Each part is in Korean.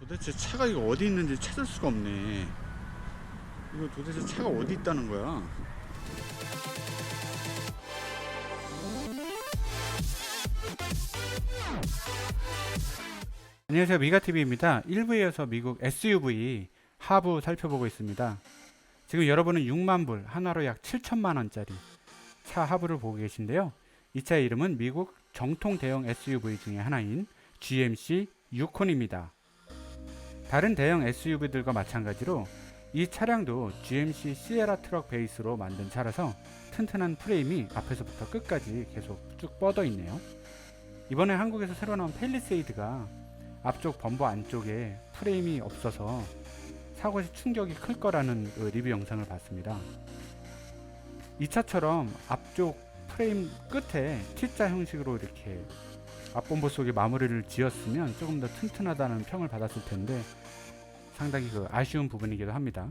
도대체 차가 이거 어디 있는지 찾을 수가 없네. 이거 도대체 차가 어디 있다는 거야? 안녕하세요, 미가TV입니다. 1부에 미국 SUV 하부 살펴보고 있습니다. 지금 여러분은 6만불, 하나로 약 7천만원짜리 차 하부를 보고 계신데요. 이 차의 이름은 미국 정통 대형 SUV 중에 하나인 GMC 유콘입니다. 다른 대형 SUV들과 마찬가지로 이 차량도 GMC 시에라 트럭 베이스로 만든 차라서 튼튼한 프레임이 앞에서부터 끝까지 계속 쭉 뻗어 있네요. 이번에 한국에서 새로 나온 팰리세이드가 앞쪽 범버 안쪽에 프레임이 없어서 사고 시 충격이 클 거라는 리뷰 영상을 봤습니다. 이 차처럼 앞쪽 프레임 끝에 T자 형식으로 이렇게 앞범버 속에 마무리를 지었으면 조금 더 튼튼하다는 평을 받았을 텐데 상당히 아쉬운 부분이기도 합니다.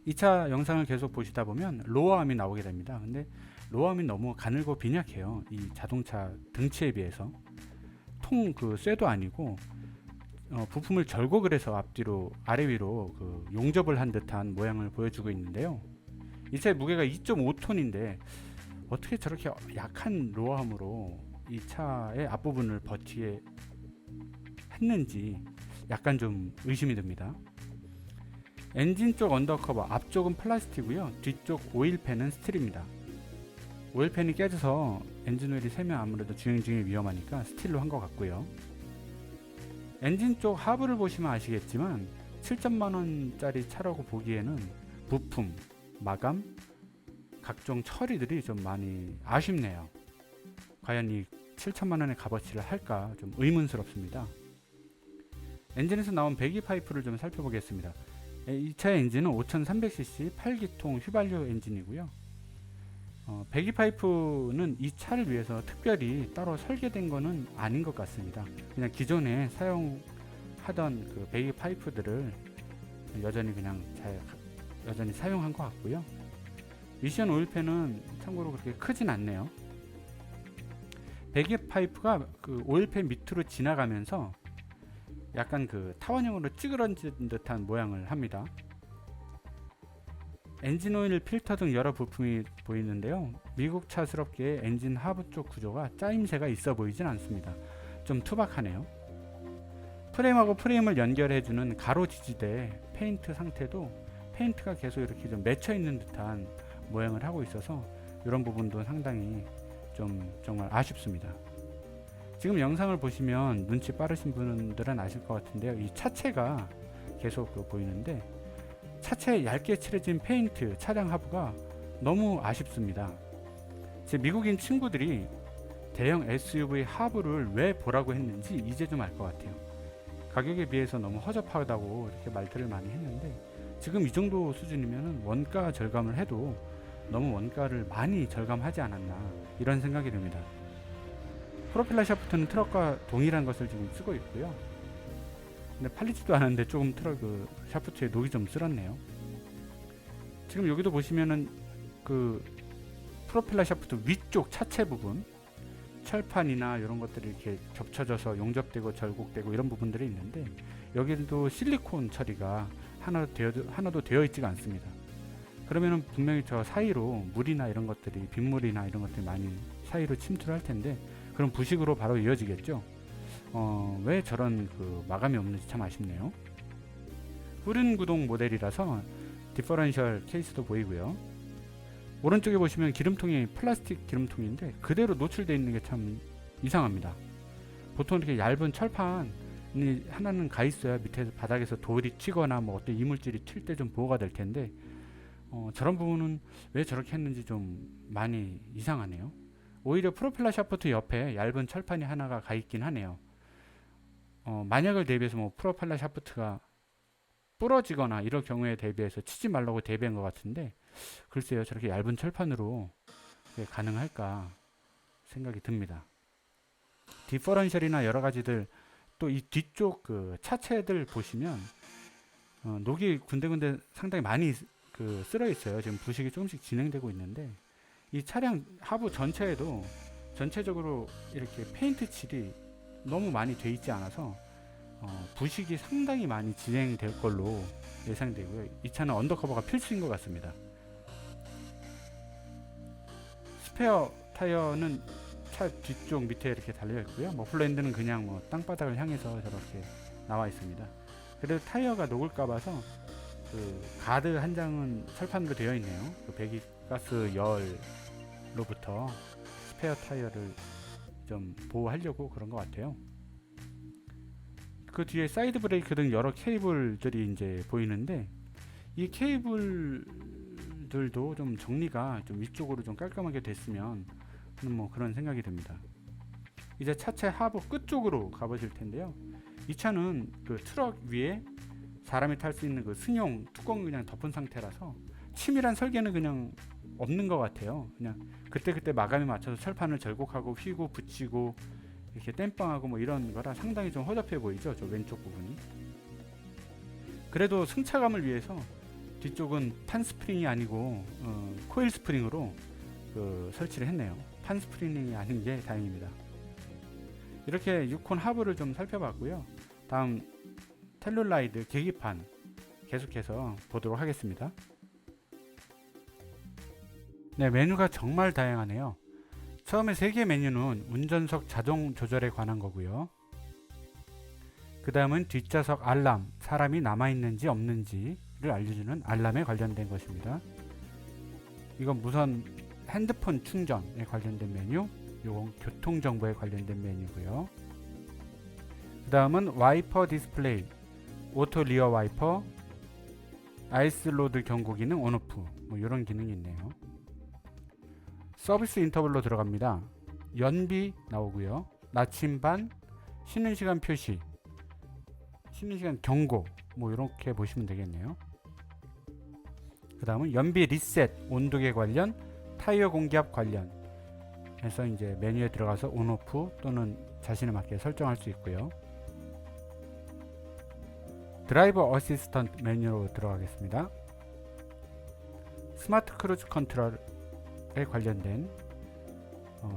이 차 영상을 계속 보시다 보면 로어암이 나오게 됩니다. 근데 로어암이 너무 가늘고 빈약해요. 이 자동차 등치에 비해서 쇠도 아니고 부품을 절고 그래서 앞뒤로 아래 위로 용접을 한 듯한 모양을 보여주고 있는데요. 이 차의 무게가 2.5톤인데 어떻게 저렇게 약한 로어함으로 이 차의 앞부분을 버티게 했는지 약간 좀 의심이 듭니다. 엔진 쪽 언더커버 앞쪽은 플라스틱이고요. 뒤쪽 오일팬은 스틸입니다. 오일팬이 깨져서 엔진 오일이 새면 아무래도 주행 중에 위험하니까 스틸로 한 것 같고요. 엔진 쪽 하부를 보시면 아시겠지만 7천만원짜리 차라고 보기에는 부품, 마감, 각종 처리들이 좀 많이 아쉽네요. 과연 이 7천만원의 값어치를 할까 좀 의문스럽습니다. 엔진에서 나온 배기 파이프를 좀 살펴보겠습니다. 이 차의 엔진은 5300cc 8기통 휘발유 엔진이고요. 배기 파이프는 이 차를 위해서 특별히 따로 설계된 것은 아닌 것 같습니다. 그냥 기존에 사용하던 배기 파이프들을 여전히 여전히 사용한 것 같고요. 미션 오일팬은 참고로 그렇게 크진 않네요. 배기 파이프가 오일팬 밑으로 지나가면서 약간 타원형으로 찌그러진 듯한 모양을 합니다. 엔진 오일 필터 등 여러 부품이 보이는데요. 미국 차스럽게 엔진 하부 쪽 구조가 짜임새가 있어 보이진 않습니다. 좀 투박하네요. 프레임하고 프레임을 연결해주는 가로 지지대 페인트 상태도 페인트가 계속 이렇게 좀 맺혀 있는 듯한 모양을 하고 있어서 이런 부분도 상당히 좀 정말 아쉽습니다. 지금 영상을 보시면 눈치 빠르신 분들은 아실 것 같은데요. 이 차체가 계속 보이는데 차체에 얇게 칠해진 페인트 차량 하부가 너무 아쉽습니다. 제 미국인 친구들이 대형 SUV 하부를 왜 보라고 했는지 이제 좀 알 것 같아요. 가격에 비해서 너무 허접하다고 이렇게 말들을 많이 했는데 지금 이 정도 수준이면 원가 절감을 해도 너무 원가를 많이 절감하지 않았나 이런 생각이 듭니다. 프로펠러 샤프트는 트럭과 동일한 것을 지금 쓰고 있고요. 근데 팔리지도 않았는데 조금 트럭 샤프트에 녹이 좀 쓸었네요. 지금 여기도 보시면은 프로펠러 샤프트 위쪽 차체 부분 철판이나 이런 것들이 이렇게 겹쳐져서 용접되고 절곡되고 이런 부분들이 있는데 여기도 실리콘 처리가 하나도 되어 있지가 않습니다. 그러면은 분명히 저 사이로 물이나 이런 것들이 빗물이나 이런 것들이 많이 사이로 침투할 텐데 그럼 부식으로 바로 이어지겠죠. 왜 저런 마감이 없는지 참 아쉽네요. 후륜 구동 모델이라서 디퍼런셜 케이스도 보이고요. 오른쪽에 보시면 기름통이 플라스틱 기름통인데 그대로 노출되어 있는 게 참 이상합니다. 보통 이렇게 얇은 철판이 하나는 가 있어야 밑에서 바닥에서 돌이 튀거나 어떤 이물질이 튈 때 좀 보호가 될 텐데 저런 부분은 왜 저렇게 했는지 좀 많이 이상하네요. 오히려 프로펠러 샤프트 옆에 얇은 철판이 하나가 가 있긴 하네요. 만약을 대비해서 프로펠러 샤프트가 부러지거나 이럴 경우에 대비해서 치지 말라고 대비한 것 같은데 글쎄요, 저렇게 얇은 철판으로 가능할까 생각이 듭니다. 디퍼런셜이나 여러 가지들 또 이 뒤쪽 차체들 보시면 녹이 군데군데 상당히 많이 쓸어 있어요. 지금 부식이 조금씩 진행되고 있는데 이 차량 하부 전체에도 전체적으로 이렇게 페인트 칠이 너무 많이 돼 있지 않아서 부식이 상당히 많이 진행될 걸로 예상되고요. 이 차는 언더커버가 필수인 것 같습니다. 스페어 타이어는 차 뒤쪽 밑에 이렇게 달려 있고요. 머플러엔드는 그냥 뭐 땅바닥을 향해서 저렇게 나와 있습니다. 그래도 타이어가 녹을까 봐서 그 가드 한 장은 철판으로 되어 있네요. 그 배기가스 열로부터 스페어 타이어를 좀 보호하려고 그런 것 같아요. 그 뒤에 사이드 브레이크 등 여러 케이블들이 이제 보이는데, 이 케이블들도 좀 정리가 좀 위쪽으로 좀 깔끔하게 됐으면 뭐 그런 생각이 듭니다. 이제 차체 하부 끝쪽으로 가보실 텐데요. 이 차는 그 트럭 위에 사람이 탈 수 있는 그 승용 뚜껑 그냥 덮은 상태라서 치밀한 설계는 그냥 없는 것 같아요. 그냥 그때그때 마감에 맞춰서 철판을 절곡하고 휘고 붙이고 이렇게 땜빵하고 뭐 이런 거라 상당히 좀 허접해 보이죠, 저 왼쪽 부분이. 그래도 승차감을 위해서 뒤쪽은 판 스프링이 아니고 코일 스프링으로 설치를 했네요. 판 스프링이 아닌 게 다행입니다. 이렇게 6콘 하부를 좀 살펴봤고요. 다음 텔룰라이드 계기판 계속해서 보도록 하겠습니다. 네, 메뉴가 정말 다양하네요. 처음에 3개 메뉴는 운전석 자동 조절에 관한 거고요. 그 다음은 뒷좌석 알람, 사람이 남아있는지 없는지를 알려주는 알람에 관련된 것입니다. 이건 무선 핸드폰 충전에 관련된 메뉴, 이건 교통정보에 관련된 메뉴고요. 그 다음은 와이퍼 디스플레이, 오토 리어 와이퍼, 아이스 로드 경고 기능 온오프, 뭐 이런 기능이 있네요. 서비스 인터벌로 들어갑니다. 연비 나오고요. 나침반, 쉬는 시간 표시, 쉬는 시간 경고, 뭐 이렇게 보시면 되겠네요. 그 다음은 연비 리셋, 온도계 관련, 타이어 공기압 관련 해서 이제 메뉴에 들어가서 온오프 또는 자신에 맞게 설정할 수 있고요. 드라이버 어시스턴트 메뉴로 들어가겠습니다. 스마트 크루즈 컨트롤에 관련된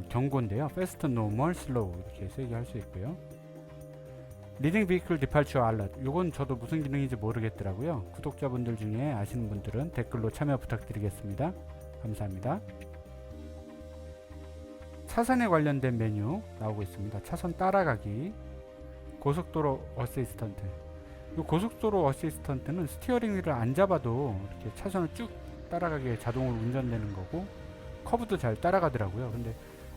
경고인데요. 패스트, 노멀, 슬로우 이렇게 3개 할 수 있고요. 리딩 비클 디팔처 알럿, 요건 저도 무슨 기능인지 모르겠더라고요. 구독자분들 중에 아시는 분들은 댓글로 참여 부탁드리겠습니다. 감사합니다. 차선에 관련된 메뉴 나오고 있습니다. 차선 따라가기, 고속도로 어시스턴트. 이 고속도로 어시스턴트는 스티어링 휠을 안 잡아도 이렇게 차선을 쭉 따라가게 자동으로 운전되는 거고, 커브도 잘 따라가더라고요. 근데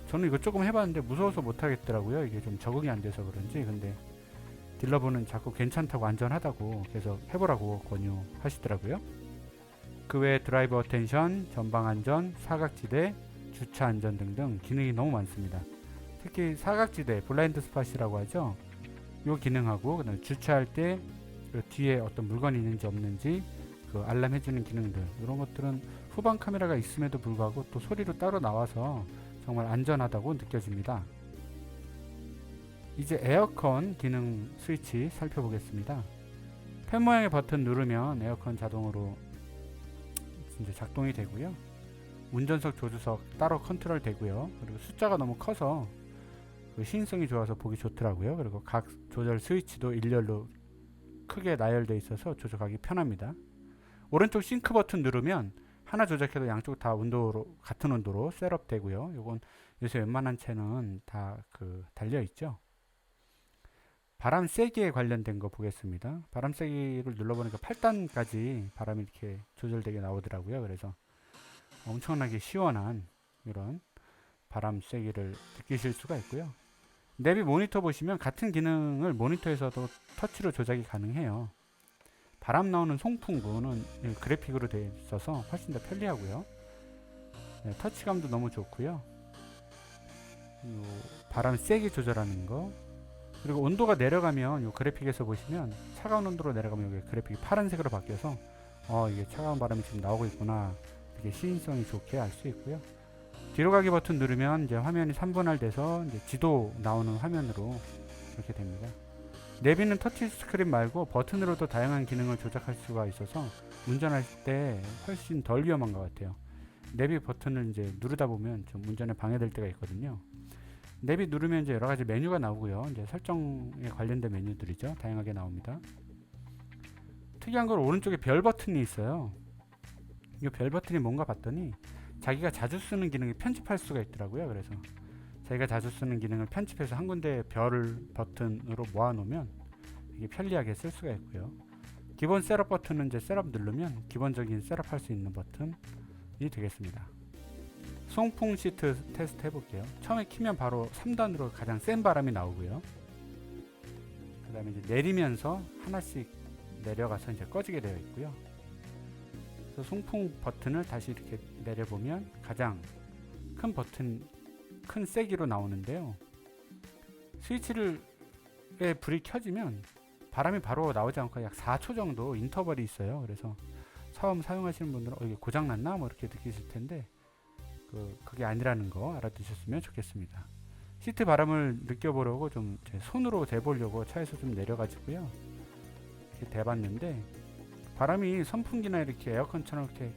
저는 이거 조금 해봤는데 무서워서 못하겠더라고요. 이게 좀 적응이 안 돼서 그런지. 근데 딜러분은 자꾸 괜찮다고 안전하다고 계속 해보라고 권유하시더라고요. 그 외에 드라이버 어텐션, 전방 안전, 사각지대, 주차 안전 등등 기능이 너무 많습니다. 특히 사각지대, 블라인드 스팟이라고 하죠. 요 기능하고, 그다음에 주차할 때 그 뒤에 어떤 물건이 있는지 없는지 그 알람 해주는 기능들, 이런 것들은 후방 카메라가 있음에도 불구하고 또 소리로 따로 나와서 정말 안전하다고 느껴집니다. 이제 에어컨 기능 스위치 살펴보겠습니다. 펜 모양의 버튼 누르면 에어컨 자동으로 이제 작동이 되고요. 운전석, 조수석 따로 컨트롤 되고요. 그리고 숫자가 너무 커서 그 시인성이 좋아서 보기 좋더라고요. 그리고 각 조절 스위치도 일렬로 크게 나열되어 있어서 조작하기 편합니다. 오른쪽 싱크 버튼 누르면 하나 조작해도 양쪽 다 온도로 같은 온도로 셋업 되고요. 요건 요새 웬만한 채는 다 달려 있죠. 바람 세기에 관련된 거 보겠습니다. 바람 세기를 눌러보니까 8단까지 바람이 이렇게 조절되게 나오더라고요. 그래서 엄청나게 시원한 이런 바람 세기를 느끼실 수가 있고요. 내비 모니터 보시면 같은 기능을 모니터에서도 터치로 조작이 가능해요. 바람 나오는 송풍구는 그래픽으로 되어 있어서 훨씬 더 편리하고요. 네, 터치감도 너무 좋고요. 바람 세게 조절하는 거, 그리고 온도가 내려가면 이 그래픽에서 보시면 차가운 온도로 내려가면 여기 그래픽이 파란색으로 바뀌어서 이게 차가운 바람이 지금 나오고 있구나, 이게 시인성이 좋게 알 수 있고요. 뒤로 가기 버튼 누르면 이제 화면이 3분할 돼서 이제 지도 나오는 화면으로 이렇게 됩니다. 내비는 터치 스크린 말고 버튼으로도 다양한 기능을 조작할 수가 있어서 운전할 때 훨씬 덜 위험한 것 같아요. 내비 버튼을 이제 누르다 보면 좀 운전에 방해될 때가 있거든요. 내비 누르면 이제 여러 가지 메뉴가 나오고요. 이제 설정에 관련된 메뉴들이죠. 다양하게 나옵니다. 특이한 건 오른쪽에 별 버튼이 있어요. 이 별 버튼이 뭔가 봤더니 자기가 자주 쓰는 기능을 편집할 수가 있더라고요. 그래서 자기가 자주 쓰는 기능을 편집해서 한 군데 별 버튼으로 모아놓으면 이게 편리하게 쓸 수가 있고요. 기본 셋업 버튼은 이제 셋업 누르면 기본적인 셋업 할 수 있는 버튼이 되겠습니다. 송풍 시트 테스트 해볼게요. 처음에 키면 바로 3단으로 가장 센 바람이 나오고요. 그 다음에 이제 내리면서 하나씩 내려가서 이제 꺼지게 되어 있고요. 그래서 송풍 버튼을 다시 이렇게 내려보면 가장 큰 버튼, 큰 세기로 나오는데요. 스위치를 불이 켜지면 바람이 바로 나오지 않고 약 4초 정도 인터벌이 있어요. 그래서 처음 사용하시는 분들은 이게 고장났나? 뭐 이렇게 느끼실 텐데 그게 아니라는 거 알아두셨으면 좋겠습니다. 시트 바람을 느껴보려고 좀 제 손으로 대보려고 차에서 좀 내려가지고요. 이렇게 대봤는데 바람이 선풍기나 이렇게 에어컨처럼 이렇게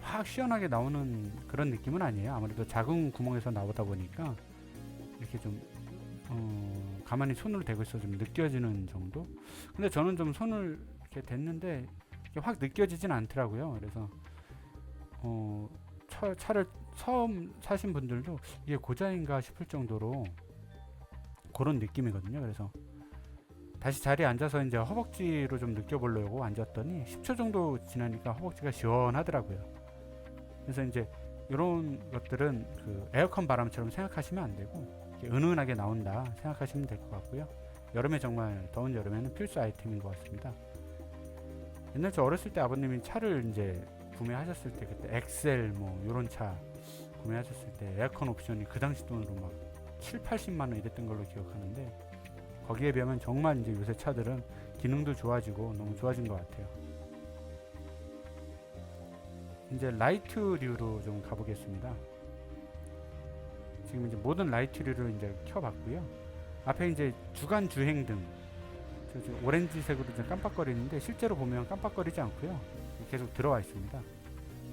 확 시원하게 나오는 그런 느낌은 아니에요. 아무래도 작은 구멍에서 나오다 보니까 이렇게 좀 가만히 손으로 대고 있어 좀 느껴지는 정도. 근데 저는 좀 손을 이렇게 댔는데 이게 확 느껴지진 않더라고요. 그래서 차를 처음 사신 분들도 이게 고장인가 싶을 정도로 그런 느낌이거든요. 그래서 다시 자리에 앉아서 이제 허벅지로 좀 느껴보려고 앉았더니 10초 정도 지나니까 허벅지가 시원하더라고요. 그래서 이제 이런 것들은 그 에어컨 바람처럼 생각하시면 안 되고 은은하게 나온다 생각하시면 될 것 같고요. 여름에 정말 더운 여름에는 필수 아이템인 것 같습니다. 옛날 저 어렸을 때 아버님이 차를 이제 구매하셨을 때 그때 엑셀 뭐 요런 차 구매하셨을 때 에어컨 옵션이 그 당시 돈으로 막 7, 80만원 이랬던 걸로 기억하는데 거기에 비하면 정말 이제 요새 차들은 기능도 좋아지고 너무 좋아진 것 같아요. 이제 라이트류로 좀 가보겠습니다. 지금 이제 모든 라이트류를 이제 켜봤고요. 앞에 이제 주간 주행등 오렌지색으로 좀 깜빡거리는데 실제로 보면 깜빡거리지 않고요. 계속 들어와 있습니다.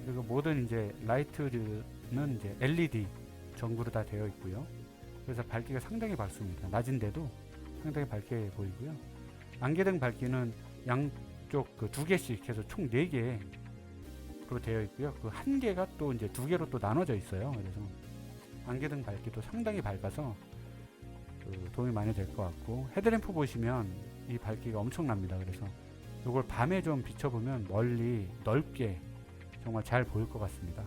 그리고 모든 이제 라이트류는 이제 LED 전구로 다 되어 있고요. 그래서 밝기가 상당히 밝습니다. 낮은데도 상당히 밝게 보이고요. 안개등 밝기는 양쪽 그 두 개씩 해서 총 4개로 되어 있고요. 그 한 개가 또 이제 2개로 또 나눠져 있어요. 그래서 안개등 밝기도 상당히 밝아서 도움이 많이 될 것 같고 헤드램프 보시면 이 밝기가 엄청납니다. 그래서 이걸 밤에 좀 비춰보면 멀리 넓게 정말 잘 보일 것 같습니다.